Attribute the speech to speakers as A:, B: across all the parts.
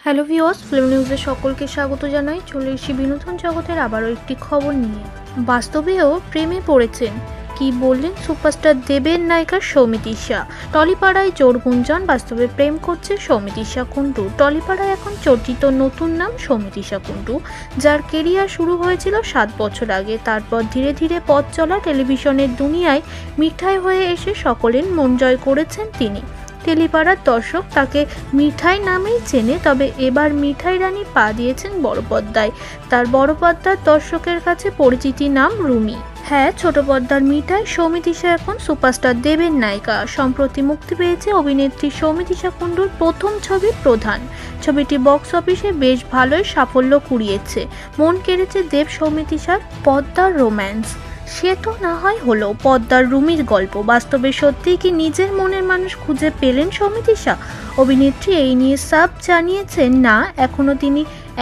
A: Hello viewers, film নিউজে সকলকে স্বাগত জানাই। চলে এসেছি বিনোদন জগতের আবারও একটি খবর নিয়ে। বাস্তবেও প্রেমে পড়েছেন, কি বললেন সুপারস্টার দেবের নায়িকা সৌমিত্রিষা। টলিপাড়ায় জোর গুঞ্জন, বাস্তবে প্রেম করছে সৌমিত্রিষা কুণ্ডু। টলিপাড়ায় এখন চর্চিত নতুন নাম সৌমিত্রিষা কুণ্ডু, যার কেরিয়ার শুরু হয়েছিল 7 বছর আগে। তারপর ধীরে ধীরে পথ চলা টেলিভিশনের দুনিয়ায় মিঠাই হয়ে এসে সকলের মন জয় করেছেন তিনি। টেলিপাড়ার দর্শক তাকে মিঠাই নামেই চেনে, তবে এবার মিঠাই রানী পা দিয়েছেন বড় পর্দায়। তার বড় পর্দার দর্শকের কাছে পরিচিতি নাম রুমি। হ্যাঁ, ছোট পর্দার মিঠাই সৌমিত্রিষা এখন সুপারস্টার দেবের নায়িকা। সম্প্রতি মুক্তি পেয়েছে অভিনেত্রী সৌমিত্রিষা কুণ্ডুর প্রথম ছবি প্রধান। ছবিটি বক্স অফিসে বেশ ভালোই সাফল্য কুড়িয়েছে। মন কেড়েছে দেব সৌমিত্রিষার পদ্মার রোম্যান্স। সে তো না হয় হলো পদ্মার রুমির গল্প, বাস্তবে সত্যিই কি নিজের মনের মানুষ খুঁজে পেলেন সৌমিত্রিষা? অভিনেত্রী এই নিয়ে সাফ জানিয়েছেন, না, এখনও তিনি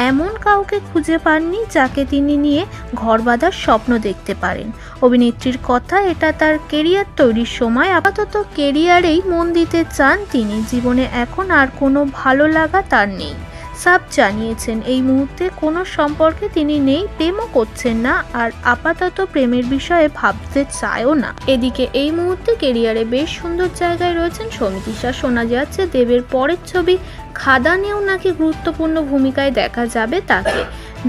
A: এমন কাউকে খুঁজে পাননি যাকে তিনি নিয়ে ঘর বাঁধার স্বপ্ন দেখতে পারেন। অভিনেত্রীর কথা, এটা তার কেরিয়ার তৈরির সময়। আপাতত কেরিয়ারেই মন দিতে চান তিনি। জীবনে এখন আর কোনো ভালো লাগা তার নেই। সাফ জানিয়েছেন এই মুহূর্তে কোনো সম্পর্কে তিনি নেই, প্রেমও করছেন না, আর আপাতত প্রেমের বিষয়ে ভাবতে চায়ও না। এদিকে এই মুহূর্তে কেরিয়ারে বেশ সুন্দর জায়গায় রয়েছেন সৌমিত্রিষা। শোনা যাচ্ছে দেবের পরের ছবি খাদানেও নাকি গুরুত্বপূর্ণ ভূমিকায় দেখা যাবে তাকে।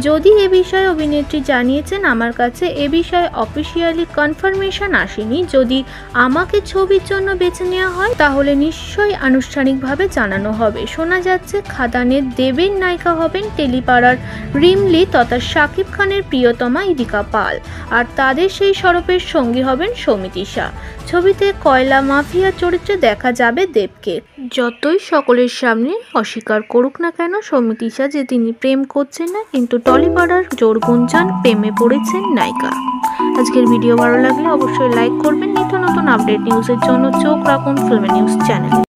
A: যদি এ বিষয়ে অভিনেত্রী জানিয়েছেন, আমার কাছে এ বিষয়ে অফিসিয়ালি কনফার্মেশন আসেনি। যদি আমাকে ছবির জন্য বেছে নেওয়া হয় তাহলে নিশ্চয়ই আনুষ্ঠানিকভাবে জানানো হবে। শোনা যাচ্ছে খাদানের দেবের নায়িকা হবেন টেলিপাড়ার রিমলি তথা শাকিব খানের প্রিয়তমা ইদিকা পাল, আর তাদের সেই সরপের সঙ্গী হবেন সৌমিত্রিষা। ছবিতে কয়লা মাফিয়া চরিত্রে দেখা যাবে দেবকে। যতই সকলের সামনে অস্বীকার করুক না কেন সৌমিত্রিষা যে তিনি প্রেম করছেন না, কিন্তু টলিপাড়ার জোর গুঞ্জন, প্রেমে পড়েছেন নায়িকা। আজকের ভিডিও ভালো লাগলে অবশ্যই লাইক করবেন। নিত্য নতুন আপডেট নিউজের জন্য চোখ রাখুন ফিল্ম নিউজ চ্যানেলে।